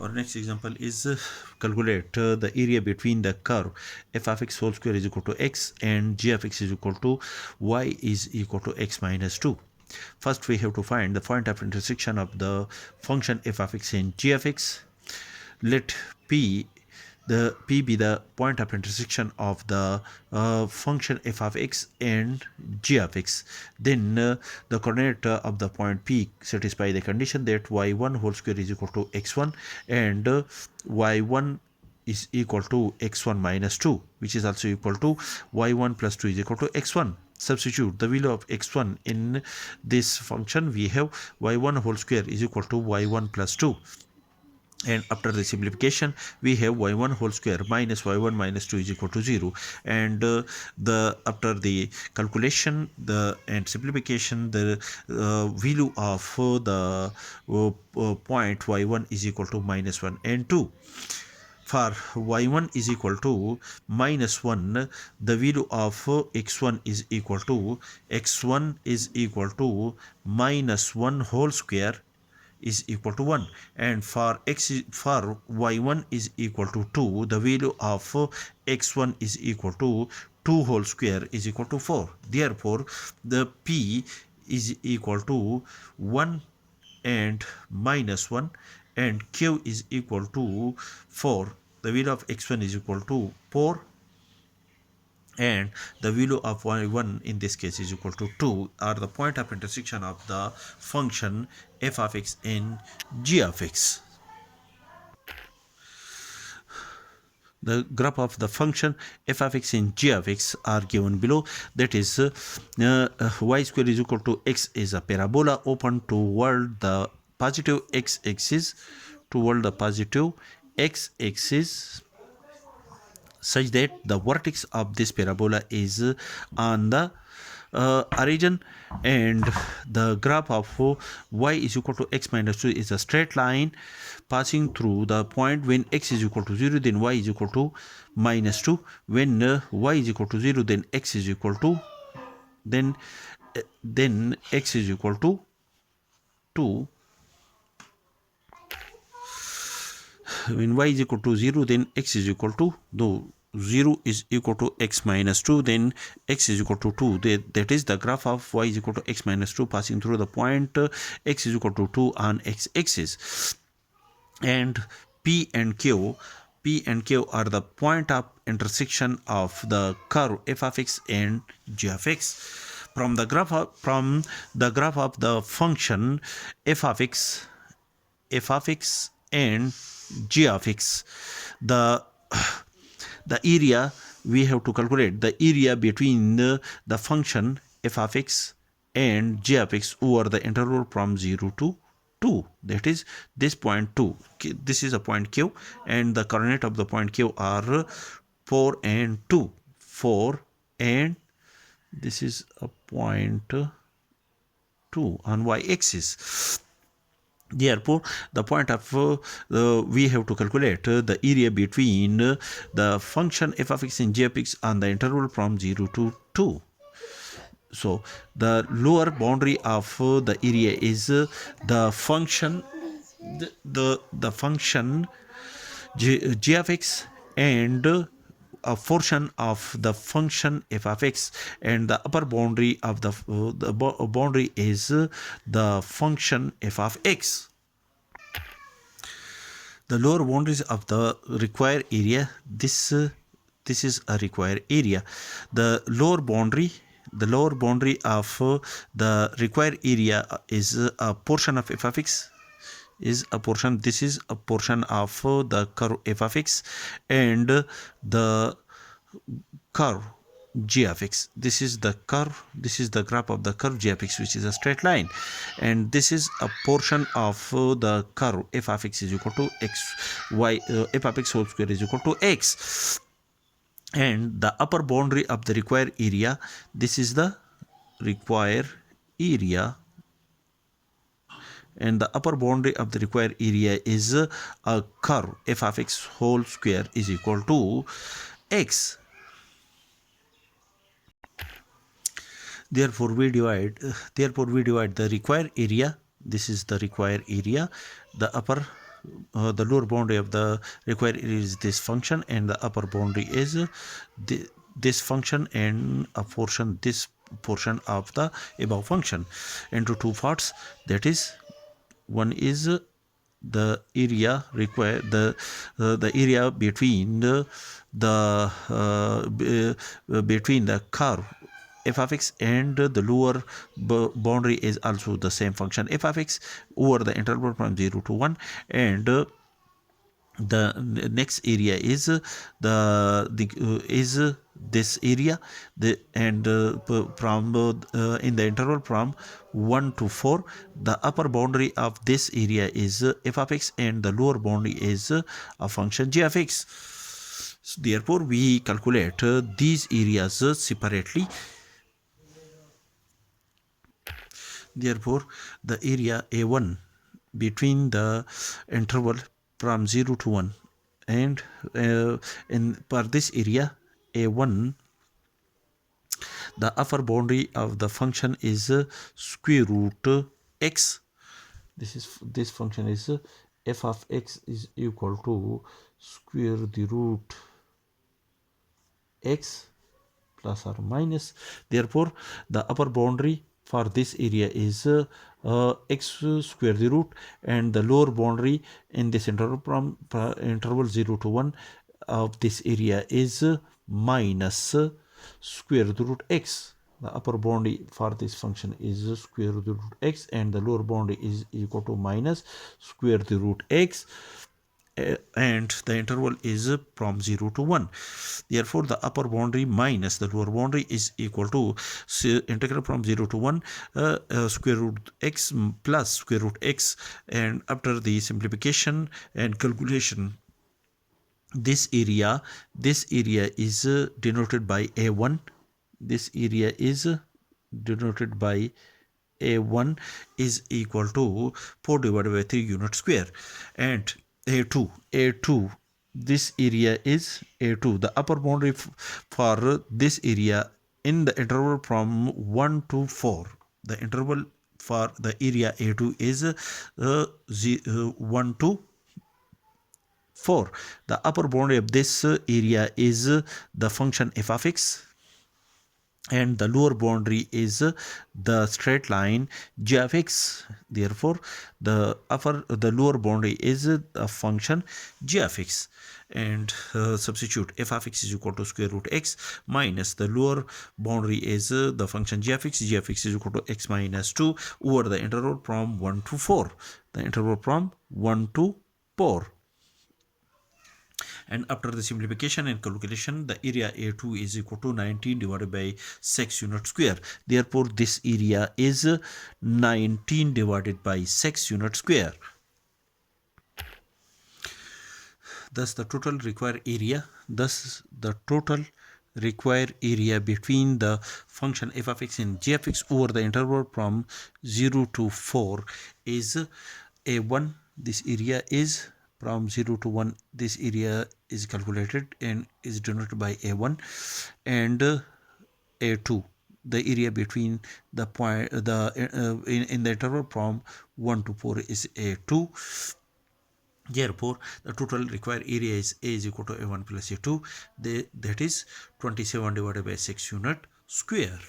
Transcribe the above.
Our next example is calculate the area between the curve f of x whole square is equal to x and g of x is equal to y is equal to x minus 2. First, we have to find the point of intersection of the function f of x and g of x. Let p be the point of intersection of the function f of x and g of x. Then the coordinate of the point p satisfy the condition that y1 whole square is equal to x1 and y1 is equal to x1 minus 2, which is also equal to y1 plus 2 is equal to x1. Substitute the value of x1 in this function. We have y1 whole square is equal to y1 plus 2, and after the simplification we have y1 whole square minus y1 minus 2 is equal to 0, and the after the calculation and simplification, the value of the point y1 is equal to minus 1 and 2. For y1 is equal to minus 1, the value of x1 is equal to minus 1 whole square is equal to 1, and for y1 is equal to 2, the value of x1 is equal to 2 whole square is equal to 4. Therefore the p is equal to 1 and minus 1, and q is equal to 4. The value of x1 is equal to 4, and the value of y1 in this case is equal to 2 are the point of intersection of the function f of x and g of x. The graph of the function f of x and g of x are given below. That is y square is equal to x is a parabola open toward the positive x-axis, such that the vertex of this parabola is on the origin, and the graph of y is equal to x minus 2 is a straight line passing through the point when x is equal to 0, then y is equal to minus 2. When y is equal to 0, then x is equal to x is equal to 2. When y is equal to 0, then x is equal to 0 is equal to x minus 2, then x is equal to 2. That is the graph of y is equal to x minus 2 passing through the point x is equal to 2 on x-axis. And p and q are the point of intersection of the curve f of x and g of x. From the graph of the function f of x and g of x, the area we have to calculate the area between the function f of x and g of x over the interval from 0 to 2. That is this point 2. This is a point q, and the coordinate of the point q are 4 and 2. 4 and this is a point 2 on y-axis. Therefore, the point of we have to calculate the area between the function f of x and g of x on the interval from 0 to 2. So the lower boundary of the area is the function the function g of x and a portion of the function f of x, and the upper boundary of the boundary is the function f of x. The lower boundaries of the required area, this is a required area. The lower boundary of the required area is a portion of f of x, is a portion. This is a portion of the curve f of x and the curve g of x. This is the curve, this is the graph of the curve g of x, which is a straight line, and this is a portion of the curve f of x is equal to f of x whole square is equal to x, and the upper boundary of the required area, this is the required area, and the upper boundary of the required area is a curve f of x whole square is equal to x. Therefore we divide the required area. This is the required area. The upper the lower boundary of the required area is this function, and the upper boundary is this function, and a portion, this portion of the above function, into two parts. That is, one is the area required, the area between between the curve f of x and the lower boundary is also the same function f of x over the interval from 0 to 1, and the next area is is this area, and from in the interval from 1 to 4, the upper boundary of this area is f of x, and the lower boundary is a function g of x. So therefore we calculate these areas separately. Therefore the area A1 between the interval from 0 to 1, and for this area A1, the upper boundary of the function is square root x. This function is f of x is equal to square the root x plus or minus. Therefore the upper boundary for this area is x square the root, and the lower boundary in this interval from interval 0 to 1 of this area is minus square the root x. The upper boundary for this function is square the root x, and the lower boundary is equal to minus square the root x, and the interval is from 0 to 1. Therefore the upper boundary minus the lower boundary is equal to integral from 0 to 1 square root x plus square root x, and after the simplification and calculation, this area is denoted by a1. This area is denoted by a1 is equal to 4 divided by 3 unit square, and a2, this area is a2. The upper boundary for this area in the interval from 1 to 4, the interval for the area a2 is 1 to 4. The upper boundary of this area is the function f of x, and the lower boundary is the straight line g of x. Therefore the lower boundary is a function g of x, and substitute f of x is equal to square root x minus the lower boundary is the function g of x is equal to x minus 2 over the interval from 1 to 4, the interval from 1 to 4. And after the simplification and calculation, the area A2 is equal to 19 divided by 6 unit square. Therefore this area is 19 divided by 6 unit square. Thus the total required area between the function f of x and g of x over the interval from 0 to 4 is a1. This area is from 0 to 1. This area is calculated and is denoted by a1, and a2, the area between the point in the interval from 1 to 4 is a2. Therefore the total required area is a is equal to a1 plus a2, that is 27 divided by 6 unit square.